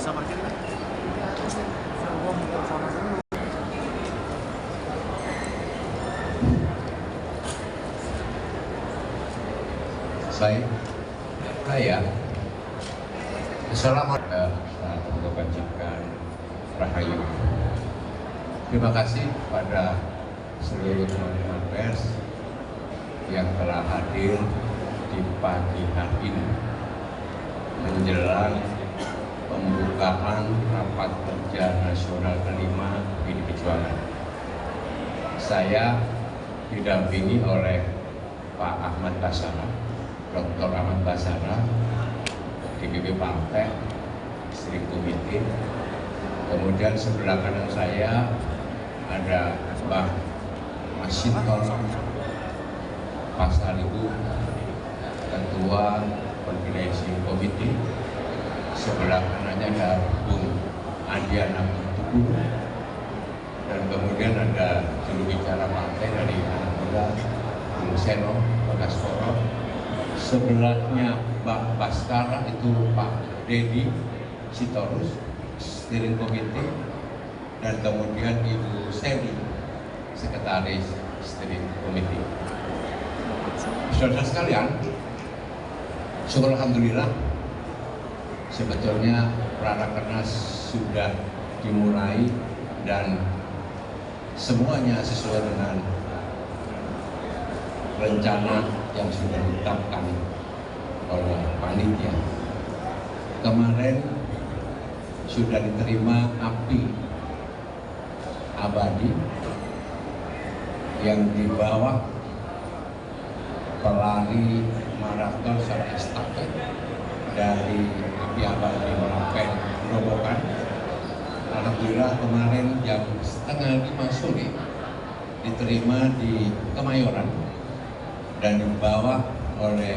Bisa parkir kan? Saya Assalamualaikum kebajikan Rahayu. Terima kasih pada seluruh teman-teman pers yang telah hadir di pagi hari ini menjelang pembukaan rapat kerja nasional kelima PDI Perjuangan. Saya didampingi oleh Pak Ahmad Basara, Dr. Ahmad Basara, DPP Partai, String Komite. Kemudian sebelah kanan saya ada Mbak Masinton Pasaribu, Ketua Organizing Komite. Sebelah kanannya ada Bung Adiana Tugu, dan kemudian ada juru bicara partai dari anak muda Bung Seno Bagaskoro. Sebelahnya Mbak Baskara itu Pak Dedi Sitorus, Steering Komite, dan kemudian Ibu Seli, Sekretaris Steering Komite. Saudara sekalian, syukur alhamdulillah, sebetulnya Rakernas sudah dimulai dan semuanya sesuai dengan rencana yang sudah ditetapkan oleh panitia. Kemarin sudah diterima api abadi yang dibawa pelari maraton secara estafet dari api abadi Merapen Gerobokan. Alhamdulillah kemarin jam 4:30 sore diterima di Kemayoran dan dibawa oleh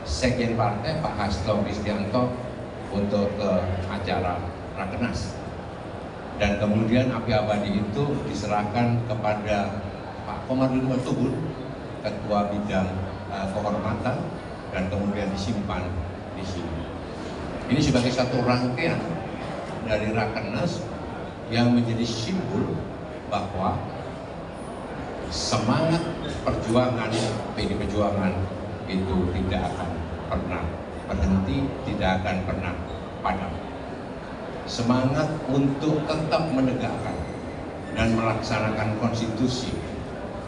Sekjen Partai Pak Hasto Kristianto untuk ke acara Rakernas. Dan kemudian api abadi itu diserahkan kepada Pak Komarudin Watubun, Ketua Bidang Kehormatan, dan kemudian disimpan di sini. Ini sebagai satu rangkaian dari Rakernas yang menjadi simbol bahwa semangat perjuangan PDI Perjuangan itu tidak akan pernah berhenti, tidak akan pernah padam. Semangat untuk tetap menegakkan dan melaksanakan konstitusi,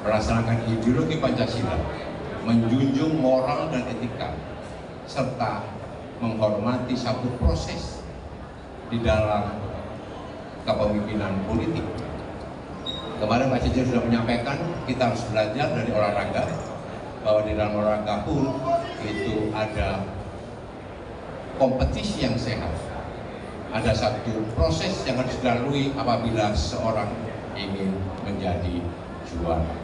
melaksanakan ideologi Pancasila, menjunjung moral dan etika, serta menghormati satu proses di dalam kepemimpinan politik. Kemarin Pak Sekjen sudah menyampaikan kita harus belajar dari olahraga, bahwa di dalam olahraga pun itu ada kompetisi yang sehat. Ada satu proses yang harus dilalui apabila seorang ingin menjadi juara.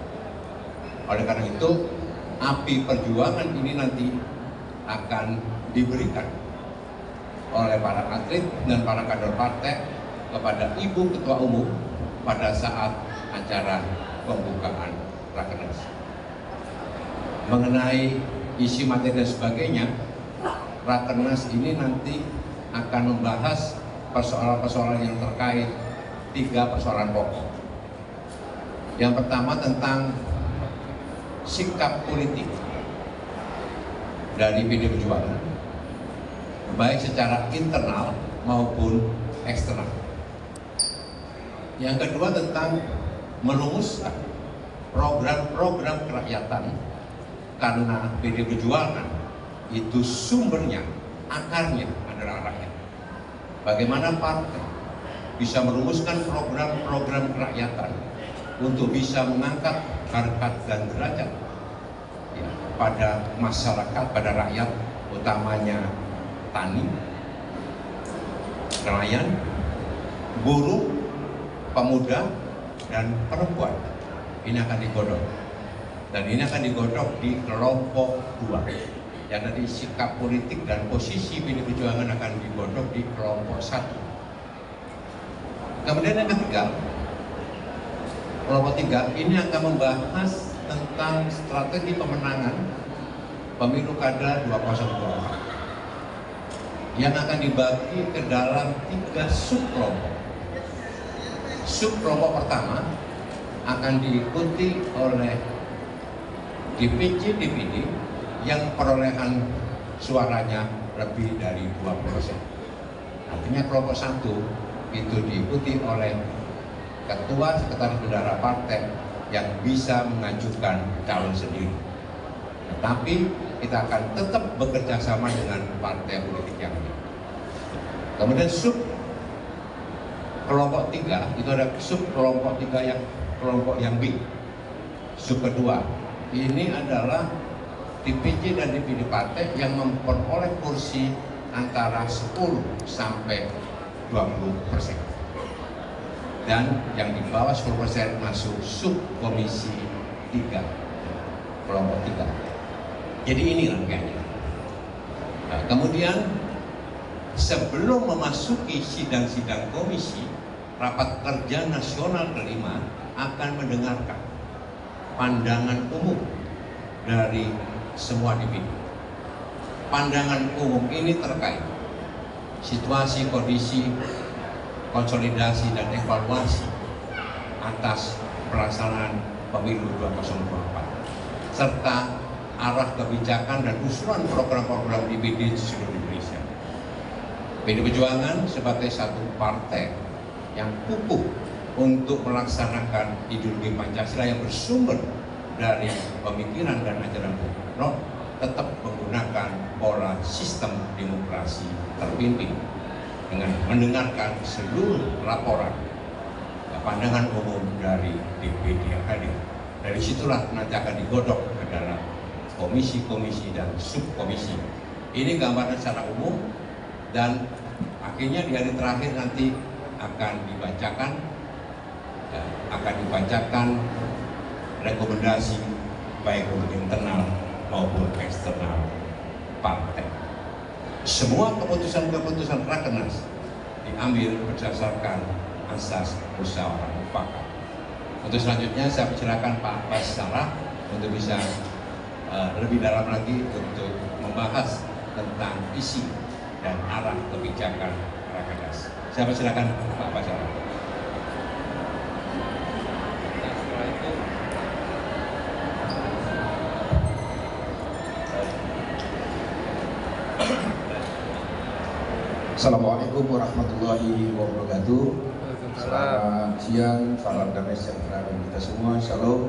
Oleh karena itu, api perjuangan ini nanti akan diberikan oleh para atlet dan para kader partai kepada Ibu Ketua Umum pada saat acara pembukaan Rakernas. Mengenai isi materi dan sebagainya, Rakernas ini nanti akan membahas persoalan-persoalan yang terkait 3 persoalan pokok. Yang pertama tentang sikap politik dari PDI Perjuangan, baik secara internal maupun eksternal. Yang kedua tentang merumuskan program-program kerakyatan, karena PDI Perjuangan itu sumbernya, akarnya adalah rakyat. Bagaimana partai bisa merumuskan program-program kerakyatan untuk bisa mengangkat harkat dan derajat ya, pada masyarakat, pada rakyat, utamanya tani, nelayan, buruh, pemuda, dan perempuan. Ini akan digodok, dan ini akan digodok di kelompok 2. Yang dari sikap politik dan posisi PDI Perjuangan akan digodok di kelompok 1. Kemudian yang ketiga, kelompok 3 ini akan membahas tentang strategi pemenangan pemilu kada 2024. yang akan dibagi ke dalam 3 subkelompok. Subkelompok pertama akan diikuti oleh DPC-DPD yang perolehan suaranya lebih dari 20%. Artinya kelompok 1 itu diikuti oleh ketua sekretaris bendahara partai yang bisa mengajukan calon sendiri. Tetapi kita akan tetap bekerja sama dengan partai politik yang lain. Kemudian sub kelompok 3 itu ada sub kelompok 3 yang kelompok yang B. Sub kedua ini adalah DPC dan DPD partai yang memperoleh kursi antara 10 sampai 20%. Dan yang di bawah 10% masuk subkomisi 3, kelompok 3. Jadi ini rangkaiannya. Nah, kemudian sebelum memasuki sidang-sidang komisi, rapat kerja nasional kelima akan mendengarkan pandangan umum dari semua DPD. Pandangan umum ini terkait situasi, kondisi, konsolidasi dan evaluasi atas pelaksanaan pemilu 2024 serta arah kebijakan dan usulan program-program DPD di seluruh Indonesia. PDI Perjuangan sebagai satu partai yang kukuh untuk melaksanakan ideologi Pancasila yang bersumber dari pemikiran dan ajaran Bung Karno tetap menggunakan pola sistem demokrasi terpimpin dengan mendengarkan seluruh laporan pandangan umum dari DPD yang hadir. Dari situlah nanti akan digodok ke dalam komisi-komisi dan subkomisi. Ini gambaran secara umum dan akhirnya di hari terakhir nanti akan dibacakan rekomendasi baik untuk internal maupun eksternal partai. Semua keputusan-keputusan Rakernas diambil berdasarkan asas musyawarah mufakat. Untuk selanjutnya saya persilakan Pak Basara untuk bisa lebih dalam lagi untuk membahas tentang isi dan arah kebijakan Rakernas. Saya persilakan Pak Basara. Assalamualaikum warahmatullahi wabarakatuh. Selamat siang, salam damai sejahtera bagi kita semua. Shalom,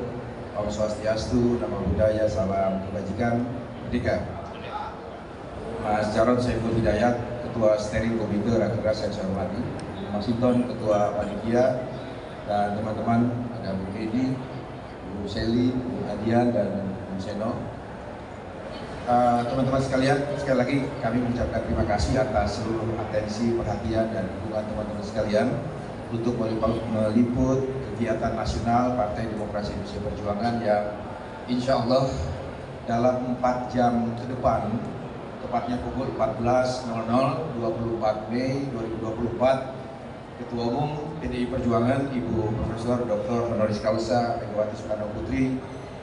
Om Swastiastu, Namo Buddhaya, salam kebajikan, merdeka. Mas Jarod Saiful Hidayat, Ketua Steering Komite Rakernas yang saya hormati, Mas Hinton, Ketua Panitia, dan teman-teman, ada Bu Edi, Bu Seli, Bu Adian, dan Bu Seno. Teman-teman sekalian, sekali lagi kami mengucapkan terima kasih atas seluruh atensi, perhatian, dan dukungan teman-teman sekalian untuk meliput kegiatan nasional Partai Demokrasi Indonesia Perjuangan yang insya Allah dalam 4 jam ke depan, tepatnya pukul 14.00 24 Mei 2024, Ketua Umum PDI Perjuangan Ibu Profesor Dr. Honoris Causa Megawati Soekarno Putri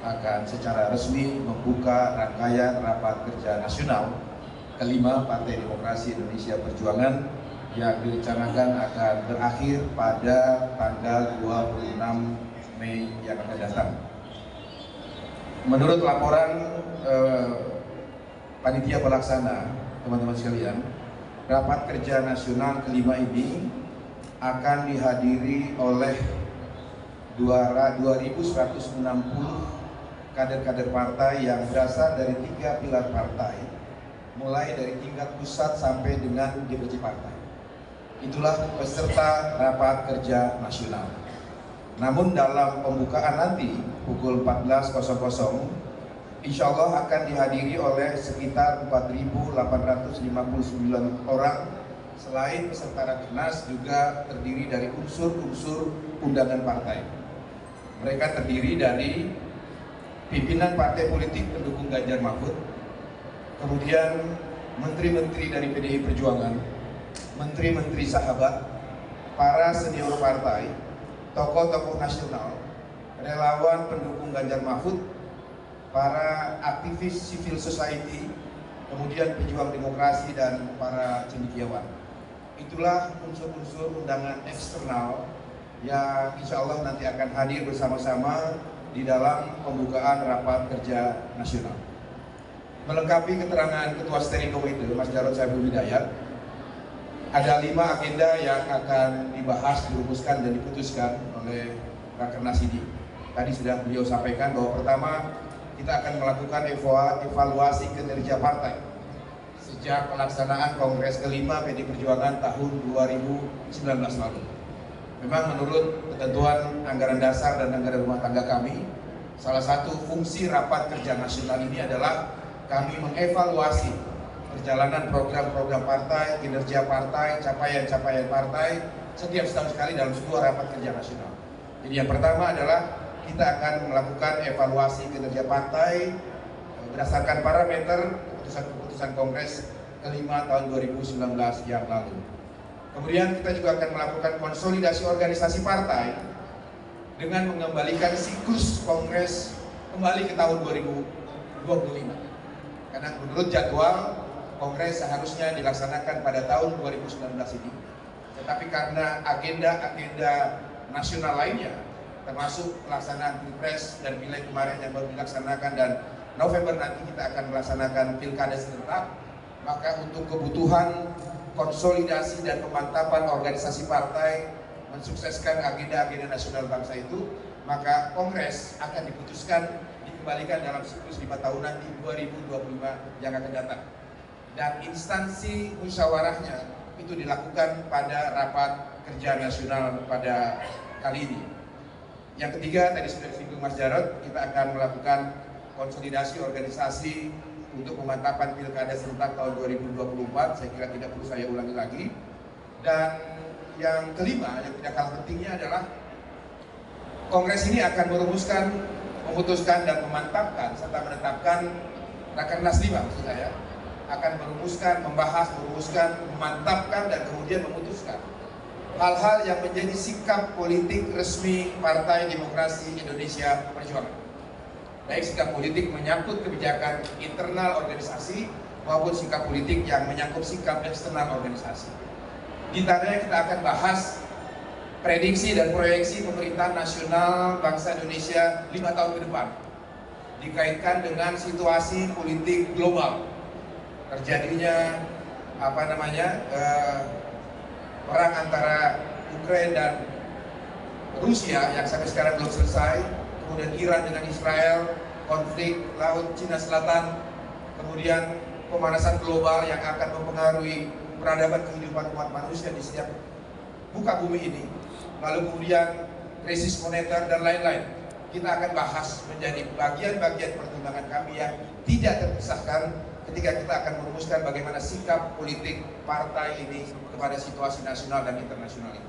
akan secara resmi membuka rangkaian rapat kerja nasional kelima Partai Demokrasi Indonesia Perjuangan yang direncanakan akan berakhir pada tanggal 26 Mei yang akan datang. Menurut laporan panitia pelaksana, teman-teman sekalian, rapat kerja nasional kelima ini akan dihadiri oleh 2.160 kader-kader partai yang berasal dari 3 pilar partai, mulai dari tingkat pusat sampai dengan DPC partai. Itulah peserta rapat kerja nasional. Namun dalam pembukaan nanti pukul 14.00, insya Allah akan dihadiri oleh sekitar 4.859 orang. Selain peserta Rakernas juga terdiri dari unsur-unsur undangan partai. Mereka terdiri dari pimpinan partai politik pendukung Ganjar Mahfud, kemudian menteri-menteri dari PDI Perjuangan, menteri-menteri sahabat, para senior partai, tokoh-tokoh nasional, relawan pendukung Ganjar Mahfud, para aktivis civil society, kemudian pejuang demokrasi dan para cendekiawan. Itulah unsur-unsur undangan eksternal yang insya Allah nanti akan hadir bersama-sama di dalam pembukaan rapat kerja nasional. Melengkapi keterangan Ketua Steering Committee, Mas Jarod Saiful Hidayat, ada 5 agenda yang akan dibahas, dirumuskan dan diputuskan oleh Rakernas ini. Tadi sudah beliau sampaikan bahwa pertama kita akan melakukan evaluasi kinerja partai sejak pelaksanaan Kongres kelima PD Perjuangan tahun 2019 lalu. Memang menurut ketentuan anggaran dasar dan anggaran rumah tangga kami, salah satu fungsi rapat kerja nasional ini adalah kami mengevaluasi perjalanan program-program partai, kinerja partai, capaian-capaian partai setiap setahun sekali dalam sebuah rapat kerja nasional. Jadi yang pertama adalah kita akan melakukan evaluasi kinerja partai berdasarkan parameter keputusan Kongres kelima tahun 2019 yang lalu. Kemudian kita juga akan melakukan konsolidasi organisasi partai dengan mengembalikan siklus Kongres kembali ke tahun 2025. Karena menurut jadwal Kongres seharusnya dilaksanakan pada tahun 2019 ini. Tetapi karena agenda-agenda nasional lainnya, termasuk pelaksanaan Pilpres dan Pileg kemarin yang baru dilaksanakan dan November nanti kita akan melaksanakan Pilkada serentak, maka untuk kebutuhan konsolidasi dan pemantapan organisasi partai mensukseskan agenda-agenda nasional bangsa itu, maka Kongres akan diputuskan dikembalikan dalam siklus 5 tahunan di 2025 yang akan datang. Dan instansi musyawarahnya itu dilakukan pada rapat kerja nasional pada kali ini. Yang ketiga, tadi sudah disinggung Mas Jarod, kita akan melakukan konsolidasi organisasi untuk pemantapan Pilkada serentak tahun 2024. Saya kira tidak perlu saya ulangi lagi. Dan yang kelima, yang tidak kalah pentingnya adalah Kongres ini akan memutuskan dan memantapkan serta menetapkan Rakernas 5 maksud saya, akan merumuskan, memantapkan dan kemudian memutuskan hal-hal yang menjadi sikap politik resmi Partai Demokrasi Indonesia Perjuangan. Baik sikap politik menyangkut kebijakan internal organisasi maupun sikap politik yang menyangkut sikap eksternal organisasi. Di antaranya kita akan bahas prediksi dan proyeksi pemerintahan nasional bangsa Indonesia 5 tahun ke depan dikaitkan dengan situasi politik global, terjadinya perang antara Ukraina dan Rusia yang sampai sekarang belum selesai, kemudian Iran dengan Israel, konflik Laut Cina Selatan, kemudian pemanasan global yang akan mempengaruhi peradaban kehidupan umat manusia di setiap muka bumi ini, lalu kemudian krisis moneter dan lain-lain. Kita akan bahas menjadi bagian-bagian pertimbangan kami yang tidak terpisahkan ketika kita akan merumuskan bagaimana sikap politik partai ini kepada situasi nasional dan internasional ini.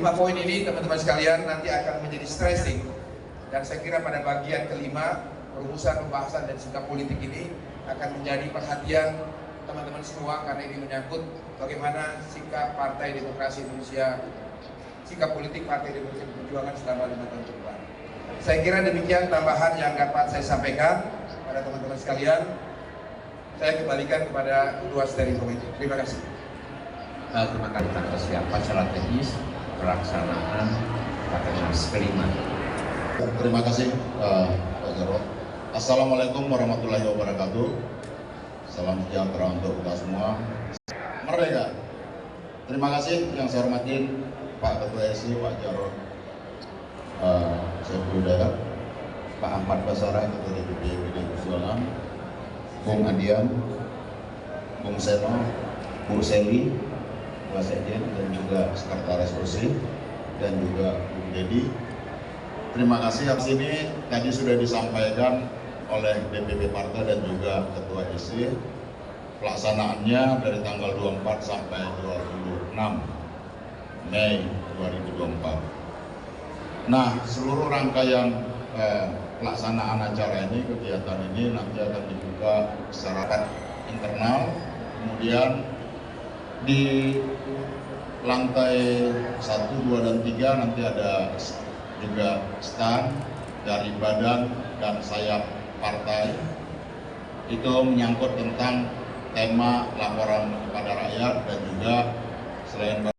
5 poin ini teman-teman sekalian nanti akan menjadi stressing, dan saya kira pada bagian kelima perumusan pembahasan dan sikap politik ini akan menjadi perhatian teman-teman semua karena ini menyangkut bagaimana sikap Partai Demokrasi Indonesia, sikap politik Partai Demokrasi Perjuangan selama 5 tahun ke depan. Saya kira demikian tambahan yang dapat saya sampaikan pada teman-teman sekalian. Saya kembalikan kepada Ketua Steering Committee. Terima kasih. Terima kasih atas persiapan secara teknis pelaksanaan Rakernas kelima. Terima kasih Pak Jarod. Assalamualaikum warahmatullahi wabarakatuh. Salam sejahtera untuk kita semua. Merdeka. Terima kasih yang saya hormatin Pak Ketua SI, Pak Jarod Saiful Hidayat, Pak Ahmad Basara, Ketua DPP PD Perjuangan, Bung Adian, Bung Seno, Bu Seli, Pak Sekjen, dan juga Sekretaris Kursi, dan juga Bung Dedi. Terima kasih. Atas ini tadi sudah disampaikan oleh DPP Partai dan juga Ketua SI. Pelaksanaannya dari tanggal 24 sampai 26 Mei 2024. Nah, seluruh rangkaian pelaksanaan acara ini, kegiatan ini nanti akan dibuka secara internal, kemudian di lantai 1, 2, dan 3 nanti ada juga stand dari badan dan sayap partai. itu menyangkut tentang tema laporan kepada rakyat dan juga selain